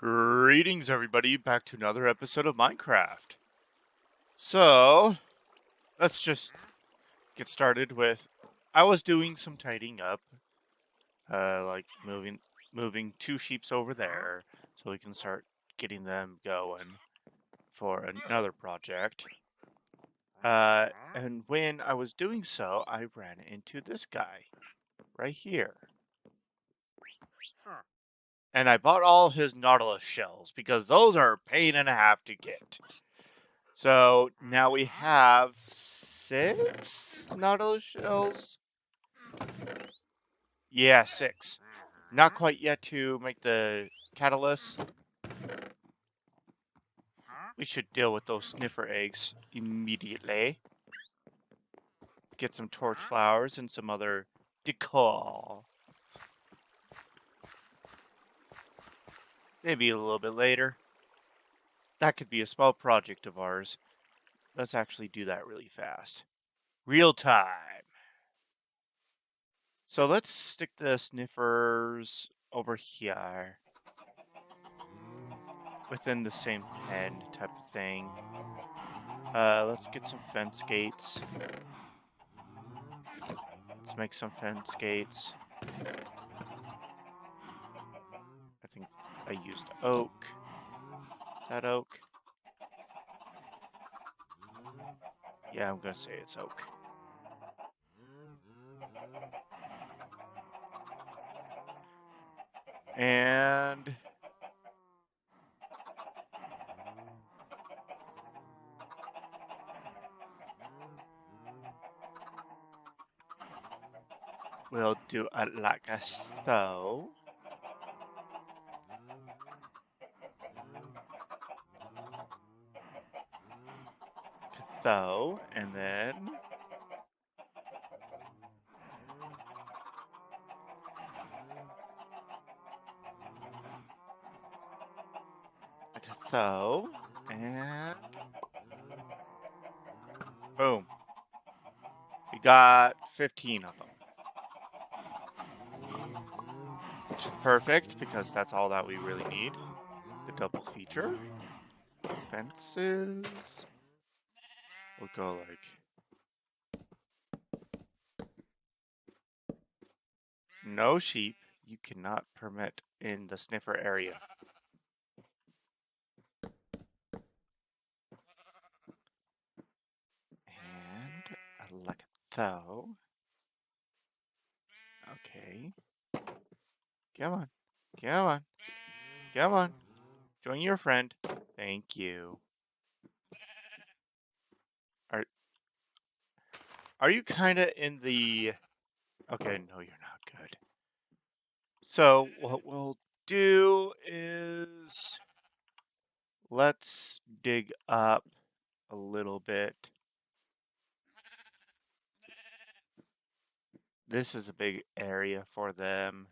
Greetings, everybody, back to another episode of Minecraft. So, let's just get started with, I was doing some tidying up, like moving two sheeps over there, so we can start getting them going for another project. And when I was doing so, I ran into this guy, right here. And I bought all his Nautilus shells, because those are a pain and a half to get. So now we have 6 Nautilus shells. Yeah, 6. Not quite yet to make the catalyst. We should deal with those sniffer eggs immediately. Get some torch flowers and some other decor. Maybe a little bit later. That could be a small project of ours. Let's actually do that really fast. Real time. So let's stick the sniffers over here. Within the same pen type of thing. Let's get some fence gates. Let's make some fence gates. I think I used oak. That oak? Yeah, I'm gonna say it's oak. And we'll do it like so. So, and then like so, and boom. We got 15 of them. Which is perfect, because that's all that we really need. The double feature. Fences. We'll go like... No sheep you cannot permit in the sniffer area. And like so. Okay. Come on. Come on. Come on. Join your friend. Thank you. Are you kind of in the... Okay, no, you're not good. So what we'll do is... Let's dig up a little bit. This is a big area for them.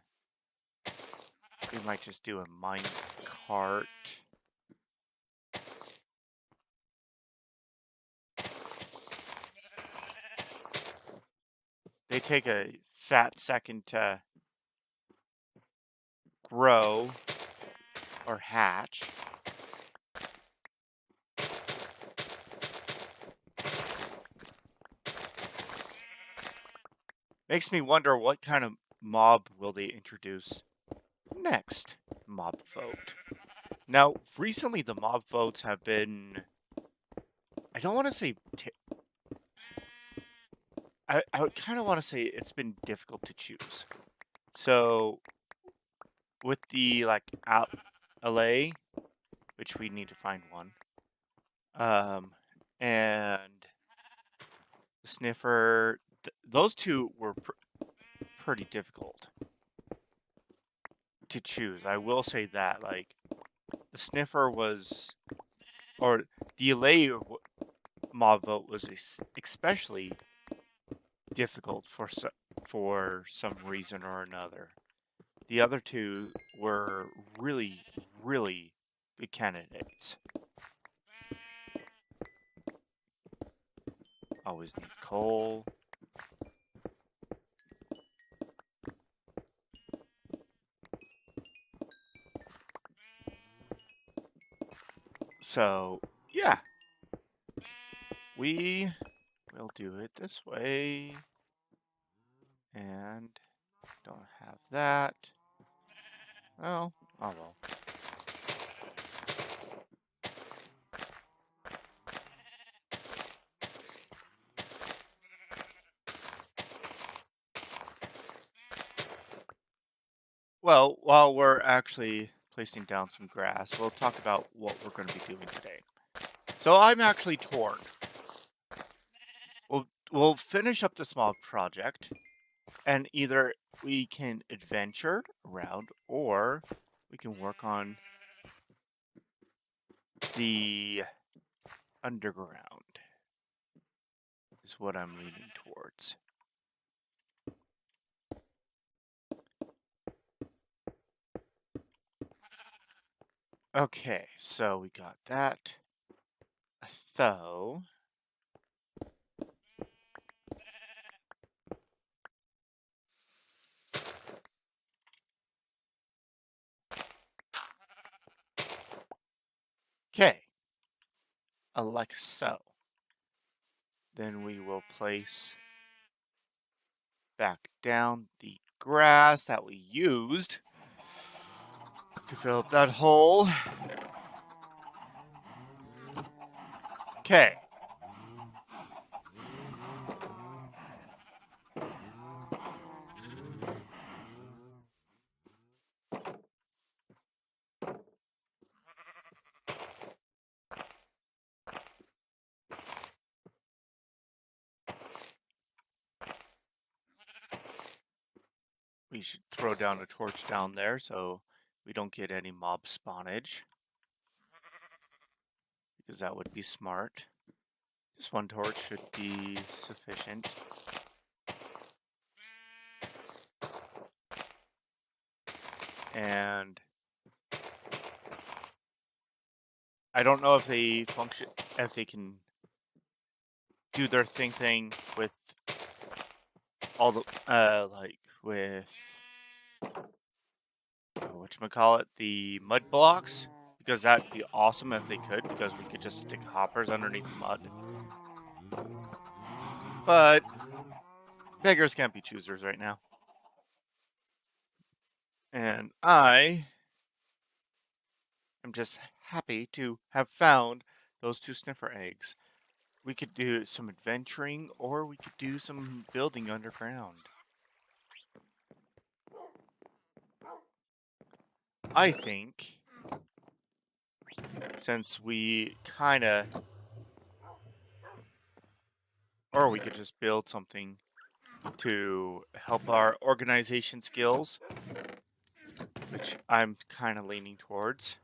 We might just do a mine cart. They take a fat second to grow or hatch. Makes me wonder what kind of mob will they introduce next. Mob vote. Now, recently the mob votes have been... I don't want to say... I would kind of want to say it's been difficult to choose. So, with the, like, LA, which we need to find one, and the sniffer, those two were pretty difficult to choose. I will say that, like, the sniffer was, or the LA mob vote was especially difficult for some reason or another. The other two were really, really good candidates. Always need coal. So, yeah. We will do it this way. And don't have that. Oh well. Well, while we're actually placing down some grass, we'll talk about what we're going to be doing today. So I'm actually torn. We'll finish up the small project, and either we can adventure around, or we can work on the underground. Is what I'm leaning towards. Okay, so we got that. So okay, like so. Then we will place back down the grass that we used to fill up that hole. Okay. We should throw down a torch down there so we don't get any mob spawnage. Because that would be smart. Just one torch should be sufficient. And I don't know if they can do their thing with all the, with, whatchamacallit, the mud blocks. Because that'd be awesome if they could, because we could just stick hoppers underneath the mud. But beggars can't be choosers right now. And I am just happy to have found those 2 sniffer eggs. We could do some adventuring, or we could do some building underground. I think, since we kinda... Or we could just build something to help our organization skills, which I'm kinda leaning towards.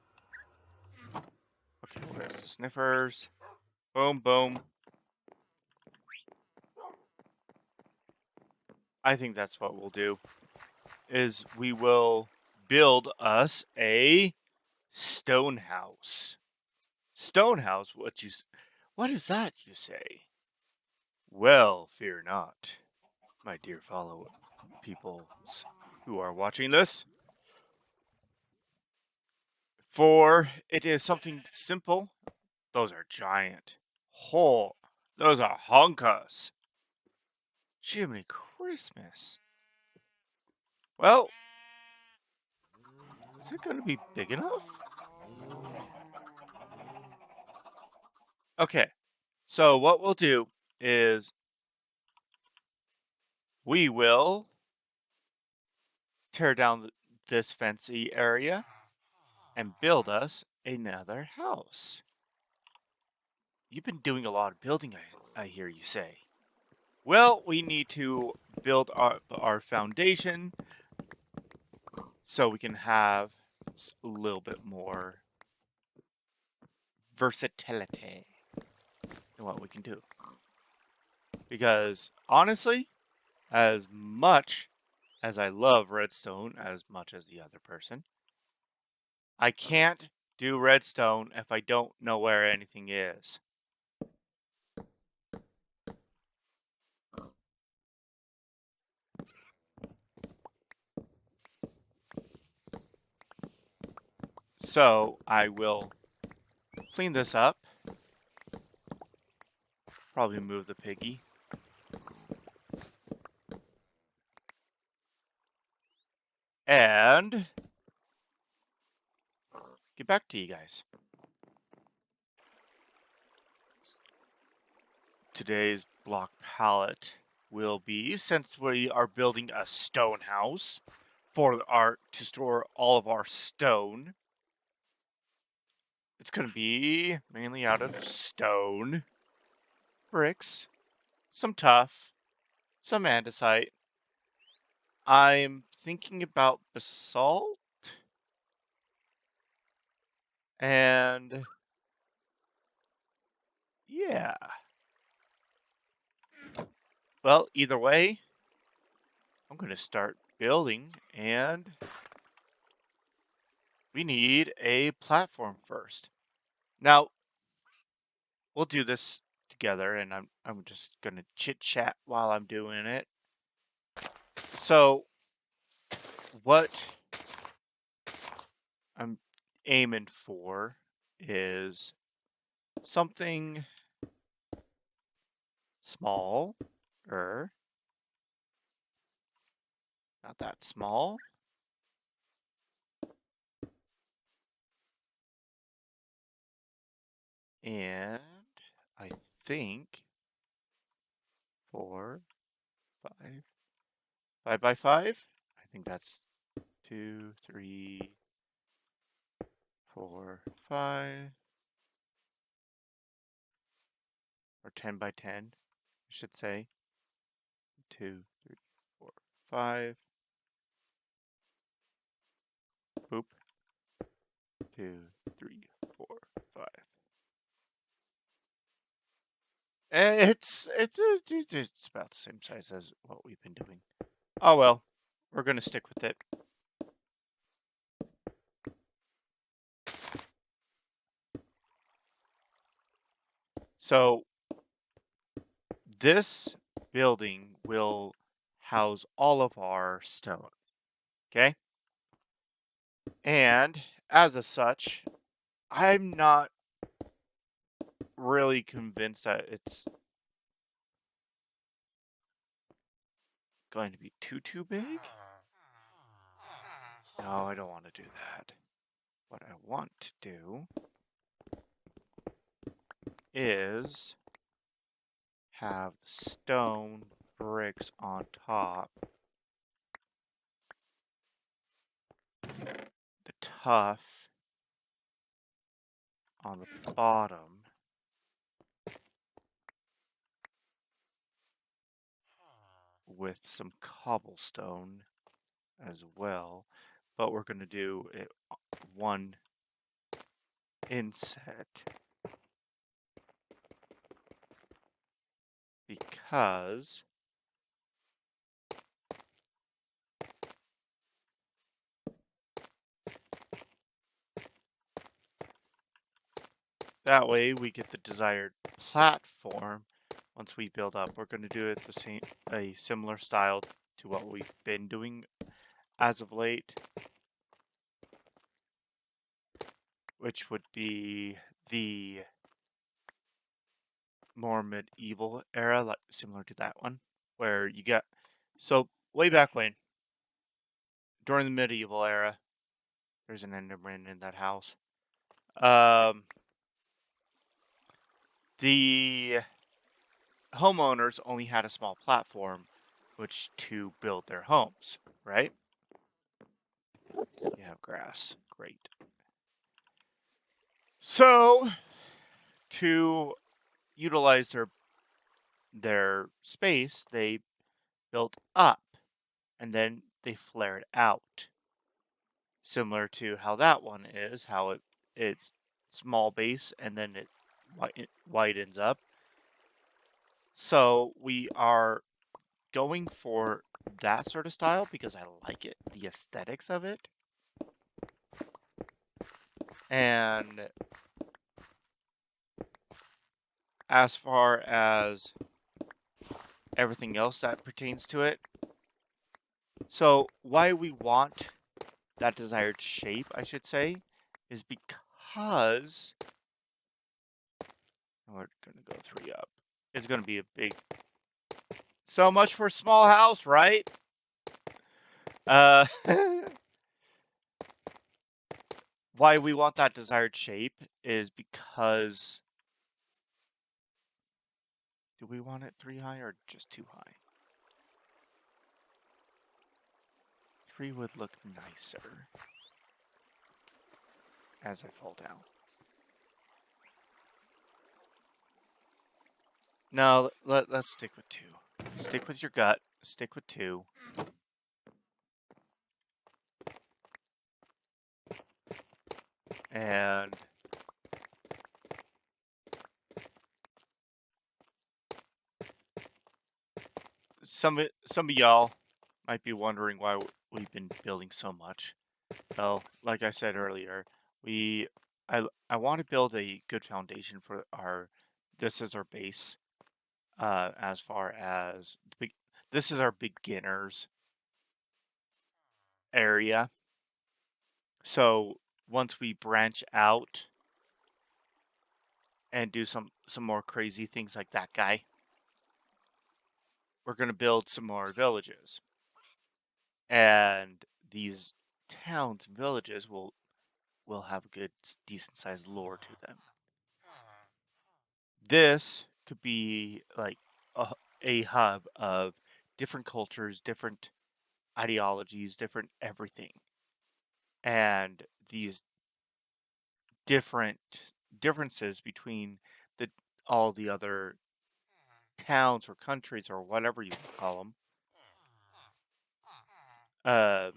Okay, where's the sniffers? Boom, boom. I think that's what we'll do, is we will build us a stone house. Stone house? What is that, you say? Well, fear not, my dear fellow peoples who are watching this. For it is something simple. Those are giant. Those are honkas. Jiminy Christmas. Well, is it going to be big enough? Okay, so what we'll do is we will tear down this fancy area and build us another house. You've been doing a lot of building, I hear you say. Well, we need to build our foundation so we can have a little bit more versatility in what we can do. Because, honestly, as much as I love redstone as much as the other person, I can't do redstone if I don't know where anything is. So I will clean this up. Probably move the piggy. And get back to you guys. Today's block palette will be, since we are building a stone house to store all of our stone, it's going to be mainly out of stone, bricks, some tuff, some andesite. I'm thinking about basalt and yeah. Well, either way, I'm going to start building, and we need a platform first. Now, we'll do this together, and I'm just going to chit-chat while I'm doing it. So, what I'm aiming for is something small, not that small. And I think 4, 5, 5 by 5. I think that's 2, 3, 4, 5, or 10 by 10, I should say. 2, 3, 4, 5. Boop. 2, 3, 4, 5. It's about the same size as what we've been doing. Oh well, we're gonna stick with it. So this building will house all of our stone. Okay? And as such, I'm not really convinced that it's going to be too big. No, I don't want to do that. What I want to do is have stone bricks on top, the tuff on the bottom, with some cobblestone as well, but we're going to do it one inset because that way we get the desired platform. Once we build up, we're going to do it a similar style to what we've been doing as of late, which would be the more medieval era, like similar to that one, where you get way back when, during the medieval era, there's an Enderman in that house. The homeowners only had a small platform which to build their homes, right? You have grass. Great. So, to utilize their space, they built up and then they flared out. Similar to how that one is, how it's small base and then it widens up. So we are going for that sort of style because I like it, the aesthetics of it. And as far as everything else that pertains to it, so why we want that desired shape, I should say, is because We're gonna go 3 up. It's gonna be a big. So much for small house, right? Uh, why we want that desired shape is because. Do we want it 3 high or just 2 high? 3 would look nicer as I fall down. No, let's stick with 2. Stick with your gut. Stick with 2. And some of y'all might be wondering why we've been building so much. Well, like I said earlier, I want to build a good foundation for our. This is our base. As far as this is our beginners area. So once we branch out and do some more crazy things like that guy, we're gonna build some more villages, and these towns and villages will have a good decent sized lore to them. This could be like a hub of different cultures, different ideologies, different everything, and these differences between the all the other towns or countries or whatever you call them.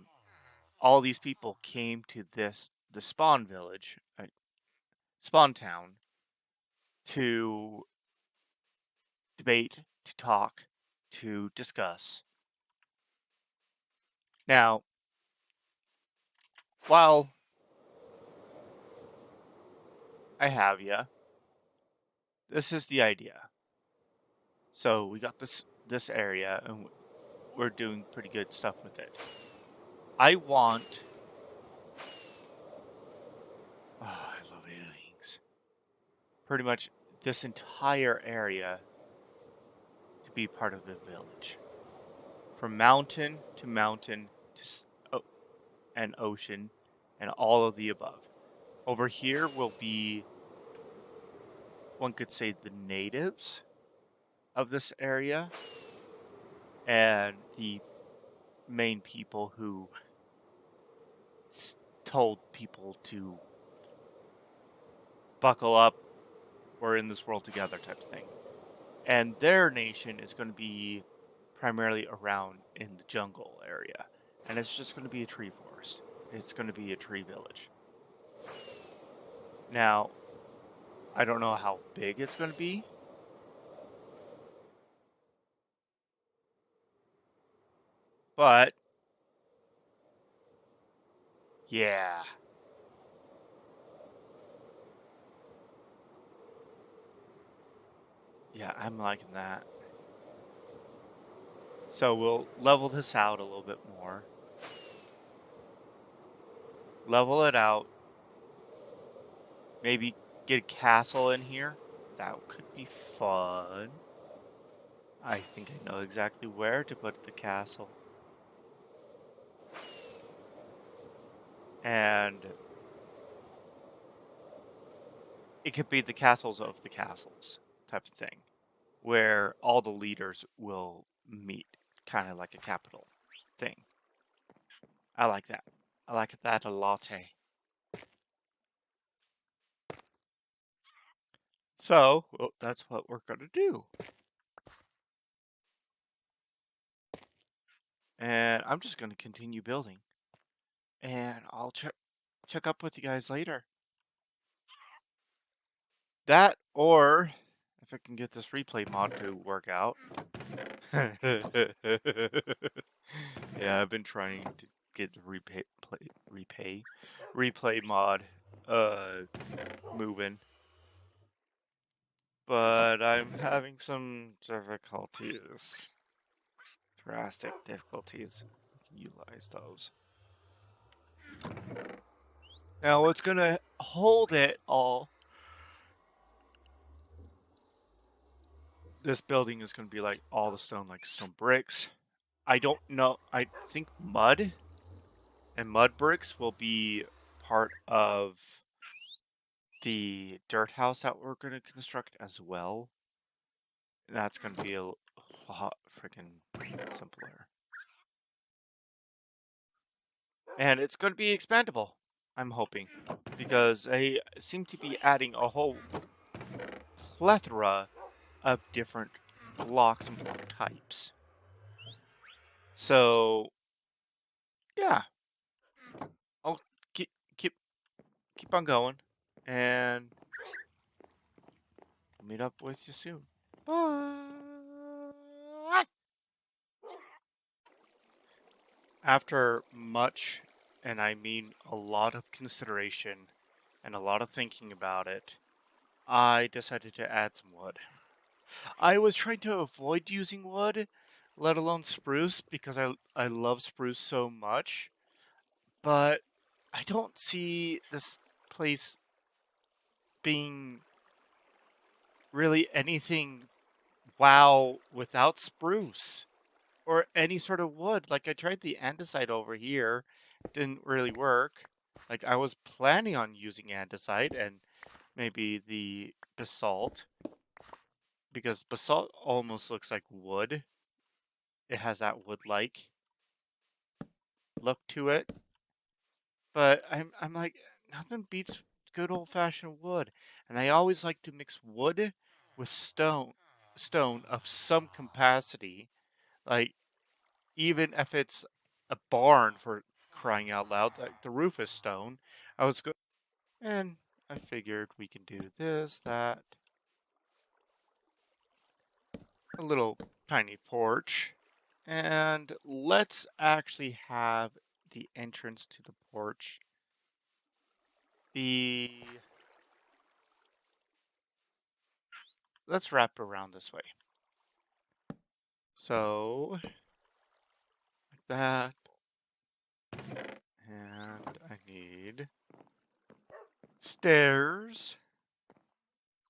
All these people came to the spawn village, spawn town, to debate, to talk, to discuss. Now, while I have you, this is the idea. So we got this area, and we're doing pretty good stuff with it. I want. Oh, I love aliens. Pretty much this entire area to be part of the village, from mountain to mountain to and ocean, and all of the above. Over here will be, one could say, the natives of this area, and the main people who told people to buckle up, we're in this world together type of thing. And their nation is going to be primarily around in the jungle area, and it's just going to be a tree forest. It's going to be a tree village. Now, I don't know how big it's going to be, but yeah. Yeah, I'm liking that. So we'll level this out a little bit more. Level it out. Maybe get a castle in here. That could be fun. I think I know exactly where to put the castle. And it could be the castles of the castles type of thing, where all the leaders will meet, kind of like a capital thing. I like that. I like that a lot. So, well, that's what we're going to do. And I'm just going to continue building. And I'll check up with you guys later. That, or if I can get this replay mod to work out. Yeah, I've been trying to get the replay mod moving, but I'm having some difficulties, drastic difficulties. I can utilize those. Now, what's gonna hold it all this building is going to be like all the stone, like stone bricks. I don't know. I think mud and mud bricks will be part of the dirt house that we're going to construct as well. That's going to be a lot freaking simpler. And it's going to be expandable, I'm hoping, because they seem to be adding a whole plethora of different blocks and block types. So, yeah, I'll keep keep keep on going, and meet up with you soon. Bye. After much, and I mean a lot of consideration and a lot of thinking about it, I decided to add some wood. I was trying to avoid using wood, let alone spruce, because I love spruce so much, but I don't see this place being really anything wow without spruce or any sort of wood. Like I tried the andesite over here, didn't really work. Like I was planning on using andesite and maybe the basalt because basalt almost looks like wood. It has that wood-like look to it. But I'm like nothing beats good old-fashioned wood. And I always like to mix wood with stone of some capacity. Like even if it's a barn for crying out loud, like the roof is stone. I was go and I figured we can do this, that, a little tiny porch. And let's actually have the entrance to the porch be. Let's wrap around this way. So, like that. And I need stairs.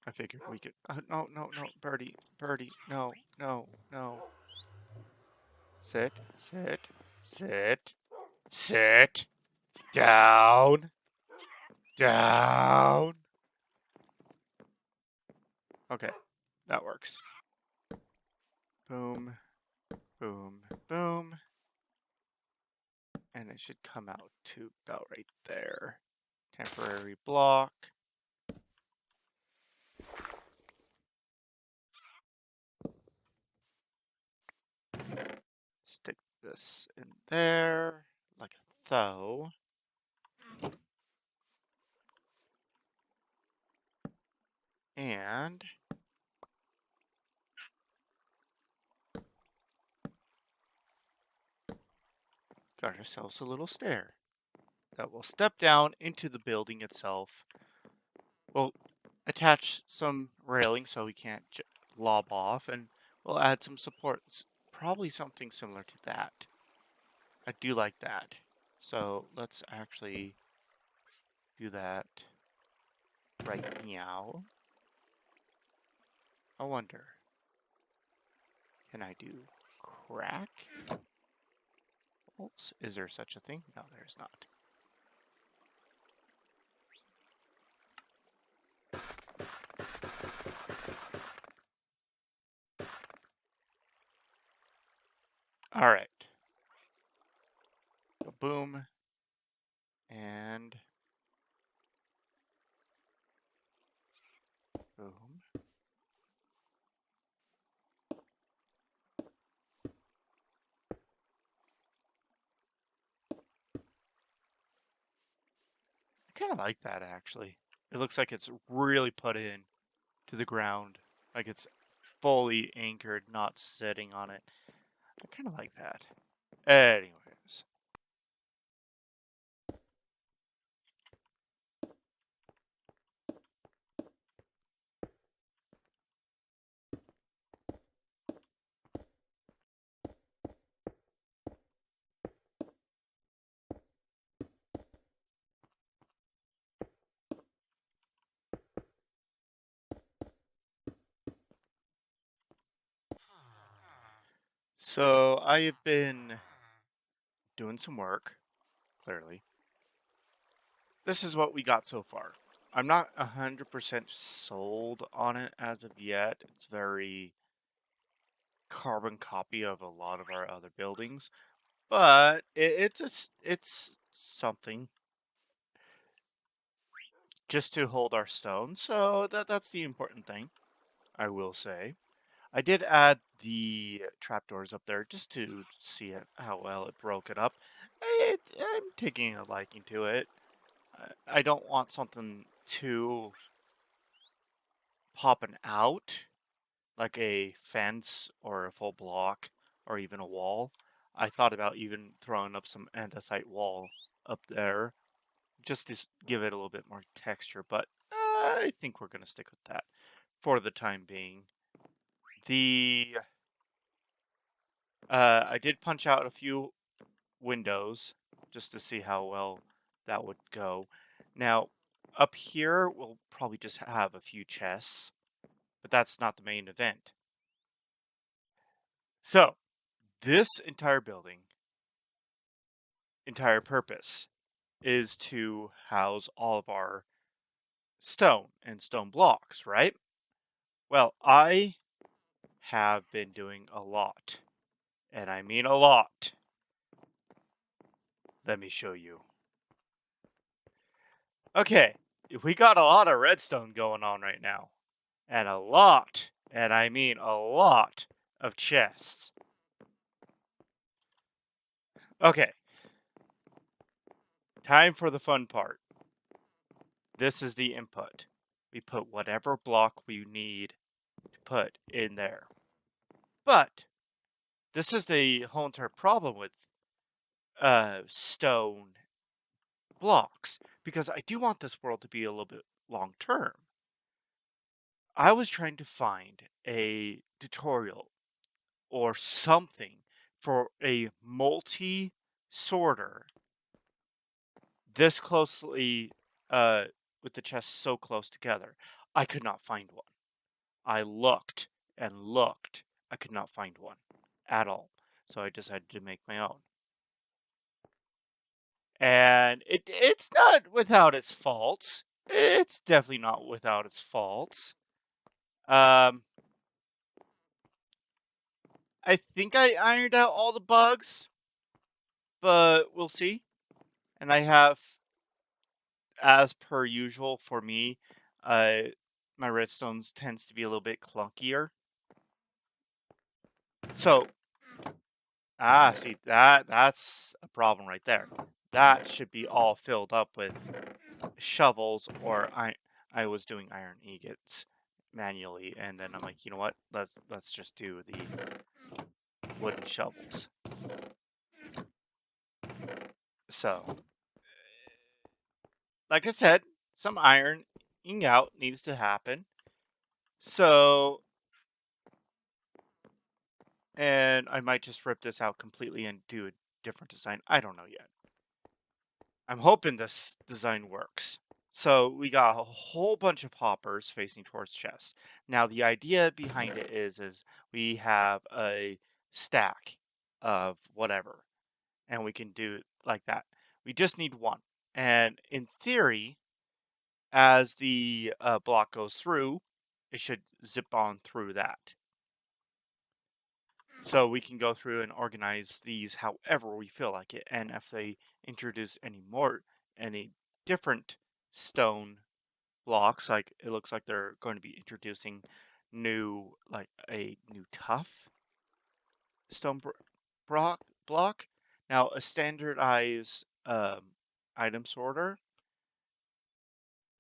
I figured we could. No, no, no, Birdie, Birdie, no, no, no. Sit, sit, sit, sit. Down, down. Okay, that works. Boom, boom, boom. And it should come out to about right there. Temporary block. Stick this in there like a though. And got ourselves a little stair that will step down into the building itself. We'll attach some railing so we can't lob off, and we'll add some supports. Probably something similar to that. I do like that. So let's actually do that right now. I wonder, can I do crack? Oops, is there such a thing? No, there's not. All right. So boom. And boom. I kind of like that actually. It looks like it's really put in to the ground. Like it's fully anchored, not sitting on it. I kind of like that. Anyways. So I have been doing some work, clearly. This is what we got so far. I'm not 100% sold on it as of yet. It's very carbon copy of a lot of our other buildings, but it's something just to hold our stone. So that's the important thing, I will say. I did add the trapdoors up there just to see how well it broke it up. I'm taking a liking to it. I don't want something too popping out, like a fence or a full block or even a wall. I thought about even throwing up some andesite wall up there just to give it a little bit more texture, but I think we're going to stick with that for the time being. I did punch out a few windows just to see how well that would go. Now, up here, we'll probably just have a few chests, but that's not the main event. So, this entire building, entire purpose, is to house all of our stone and stone blocks, right? Well, I have been doing a lot, and I mean a lot. Let me show you. Okay, we got a lot of redstone going on right now. And a lot, and I mean a lot, of chests. Okay, time for the fun part. This is the input. We put whatever block we need to put in there. But this is the whole entire problem with stone blocks, because I do want this world to be a little bit long term. I was trying to find a tutorial or something for a multi sorter this closely, uh, with the chests so close together. I could not find one. I looked and looked. I could not find one at all. So I decided to make my own. And it's not without its faults. It's definitely not without its faults. Um, I think I ironed out all the bugs, but we'll see. And I have, as per usual for me, uh, my redstones tends to be a little bit clunkier. So, see that's a problem right there. That should be all filled up with shovels, or I was doing iron ingots manually, and then I'm like, you know what? Let's just do the wooden shovels. So, like I said, some ironing out needs to happen. So, and I might just rip this out completely and do a different design. I don't know yet. I'm hoping this design works. So we got a whole bunch of hoppers facing towards chest. Now the idea behind it is we have a stack of whatever, and we can do it like that. We just need one, and in theory, as the block goes through, it should zip on through that. So we can go through and organize these however we feel like it. And if they introduce any different stone blocks, like it looks like they're going to be introducing like a new tough stone block. Now, a standardized item sorter,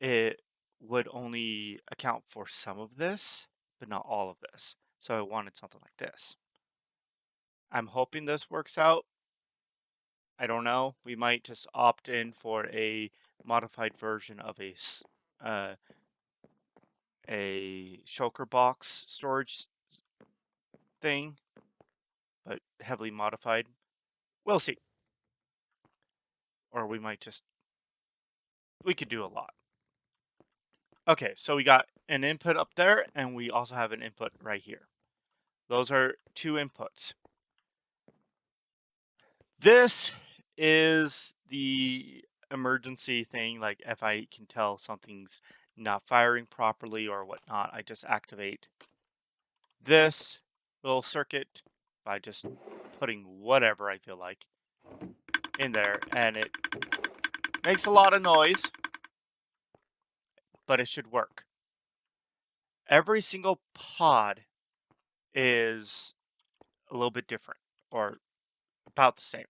it would only account for some of this, but not all of this. So I wanted something like this. I'm hoping this works out. I don't know. We might just opt in for a modified version of uh, a shulker box storage thing, but heavily modified. We'll see. Or we could do a lot. Okay, so we got an input up there, and we also have an input right here. Those are two inputs. This is the emergency thing. Like if I can tell something's not firing properly or whatnot, I just activate this little circuit by just putting whatever I feel like in there, and it makes a lot of noise, but it should work. Every single pod is a little bit different or about the same.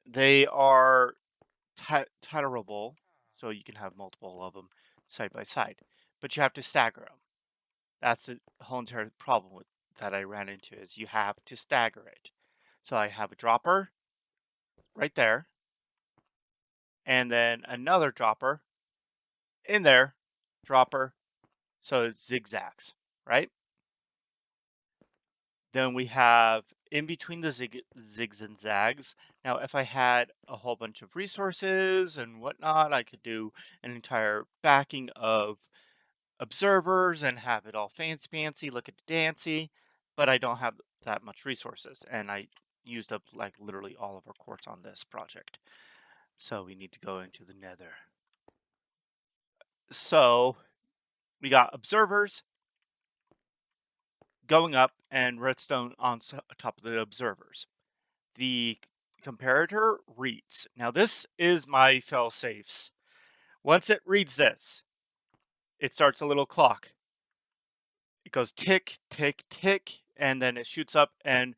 They are titleable, so you can have multiple of them side by side, but you have to stagger them. That's the whole entire problem with that I ran into is you have to stagger it. So I have a dropper right there, and then another dropper in there, dropper, so it zigzags, right? Then we have in between the zigs and zags. Now, if I had a whole bunch of resources and whatnot, I could do an entire backing of observers and have it all fancy, look at dancy, but I don't have that much resources, and I used up like literally all of our quartz on this project. So we need to go into the nether. So we got observers going up and redstone on top of the observers. The comparator reads. Now this is my fail safes. Once it reads this, it starts a little clock. It goes tick, tick, tick, and then it shoots up, and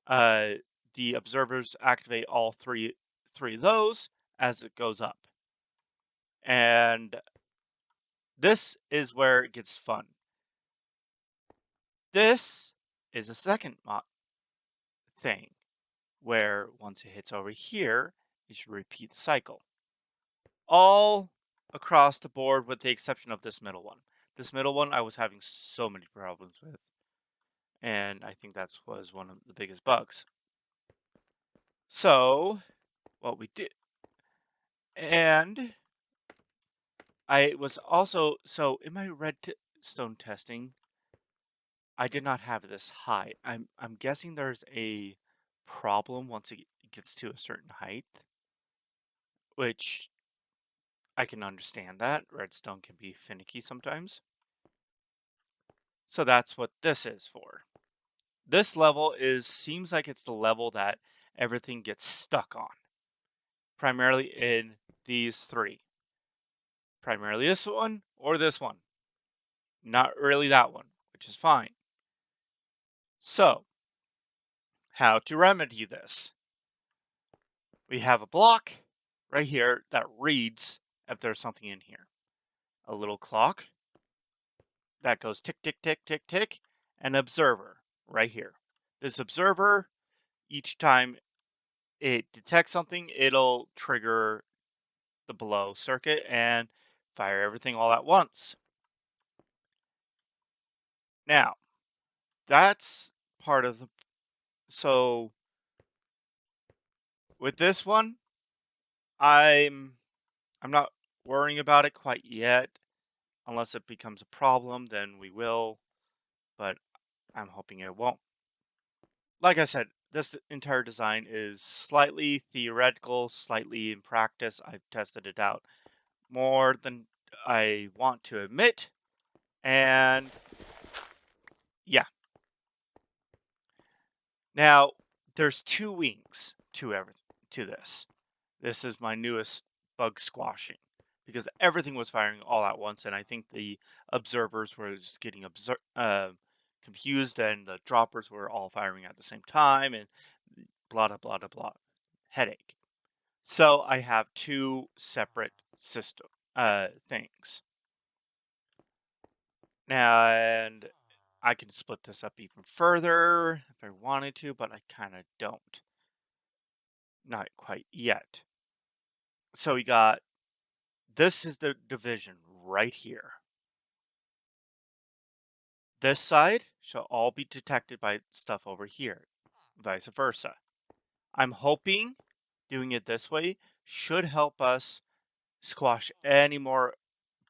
the observers activate all three of those as it goes up. And this is where it gets fun. This is a second thing where once it hits over here, you should repeat the cycle. All across the board with the exception of this middle one. This middle one I was having so many problems with. And I think that was one of the biggest bugs. So, what we did, and I was also, so in my redstone testing, I did not have this high. I'm guessing there's a problem once it gets to a certain height, which I can understand that. Redstone can be finicky sometimes. So that's what this is for. This level seems like it's the level that everything gets stuck on. Primarily in these three. Primarily this one or this one. Not really that one, which is fine. So, how to remedy this? We have a block right here that reads if there's something in here. A little clock that goes tick, tick, tick, tick, tick, and an observer right here. This observer, each time it detects something, it'll trigger the below circuit and fire everything all at once. Now, that's part of the... So, with this one, I'm not worrying about it quite yet. Unless it becomes a problem, then we will, but I'm hoping it won't. Like I said, this entire design is slightly theoretical, slightly in practice. I've tested it out more than I want to admit, and yeah. Now, there's two wings to this. This is my newest bug squashing because everything was firing all at once, and I think the observers were just getting confused, and the droppers were all firing at the same time, and blah blah blah blah blah. Headache. So I have two separate system things now, and I can split this up even further if I wanted to, but I kind of don't. Not quite yet. So we got this is the division right here. This side shall all be detected by stuff over here, vice versa. I'm hoping doing it this way should help us squash any more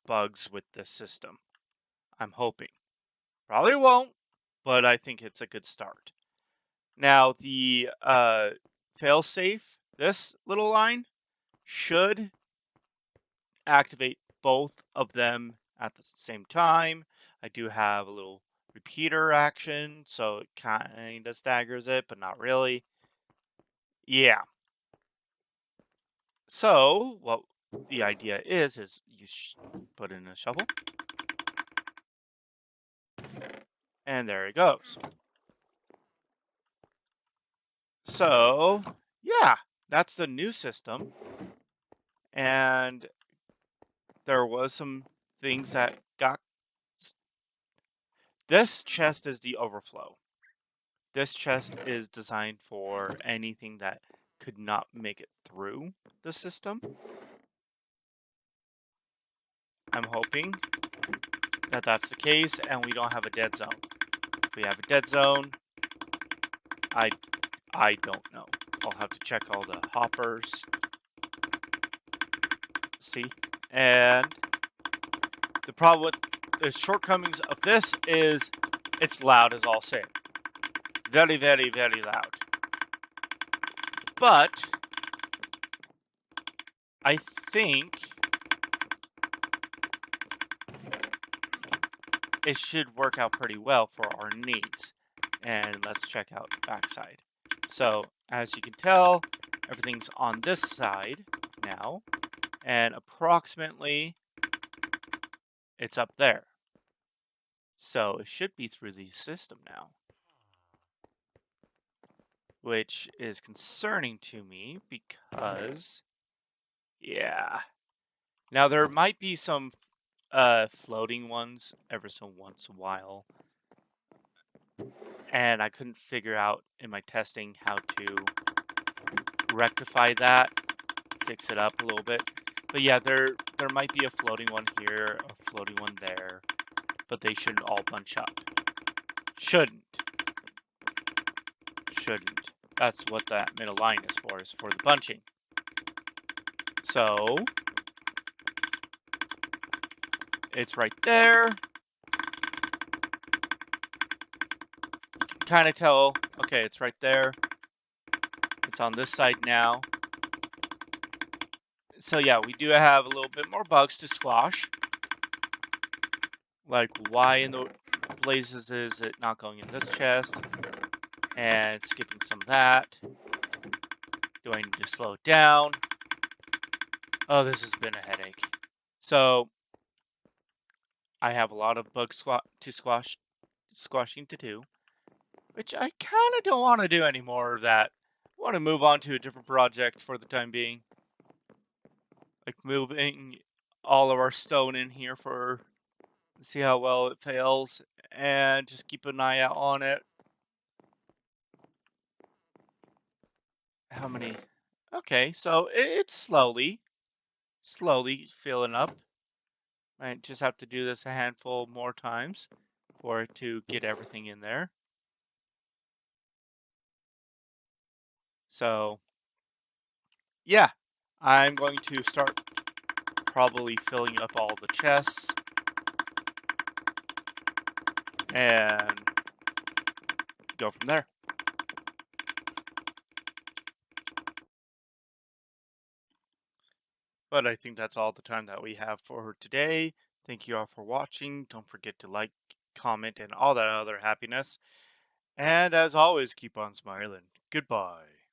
bugs with this system. I'm hoping. Probably won't, but I think it's a good start. Now, the failsafe, this little line should activate both of them at the same time. I do have a little repeater action, so it kind of staggers it, but not really. Yeah. So what the idea is you put in a shovel, and there it goes. So yeah, that's the new system, and there was some things that got. This chest is the overflow. This chest is designed for anything that could not make it through the system. I'm hoping that that's the case and we don't have a dead zone. If we have a dead zone, I don't know. I'll have to check all the hoppers. See? And the problem with the shortcomings of this is it's loud as all sin. Very, very, very loud. But I think it should work out pretty well for our needs. And let's check out the backside. So as you can tell, everything's on this side now, and approximately it's up there. So it should be through the system now, which is concerning to me because, yeah. Now there might be some floating ones ever so once in a while, and I couldn't figure out in my testing how to rectify that, fix it up a little bit. But yeah, there might be a floating one here, a floating one there, but they shouldn't all bunch up. Shouldn't. That's what that middle line is for the bunching. So it's right there. You can kind of tell, okay, it's right there. It's on this side now. So yeah, we do have a little bit more bugs to squash. Like, why in the blazes is it not going in this chest? And skipping some of that. Do I need to slow it down? Oh, this has been a headache. So I have a lot of bug squashing to do, which I kind of don't want to do any more of that. I want to move on to a different project for the time being. Like moving all of our stone in here for see how well it fails and just keep an eye out on it. How many? Okay, so it's slowly filling up. I just have to do this a handful more times for it to get everything in there. So, yeah, I'm going to start probably filling up all the chests and go from there. But I think that's all the time that we have for today. Thank you all for watching. Don't forget to like, comment, and all that other happiness. And as always, keep on smiling. Goodbye.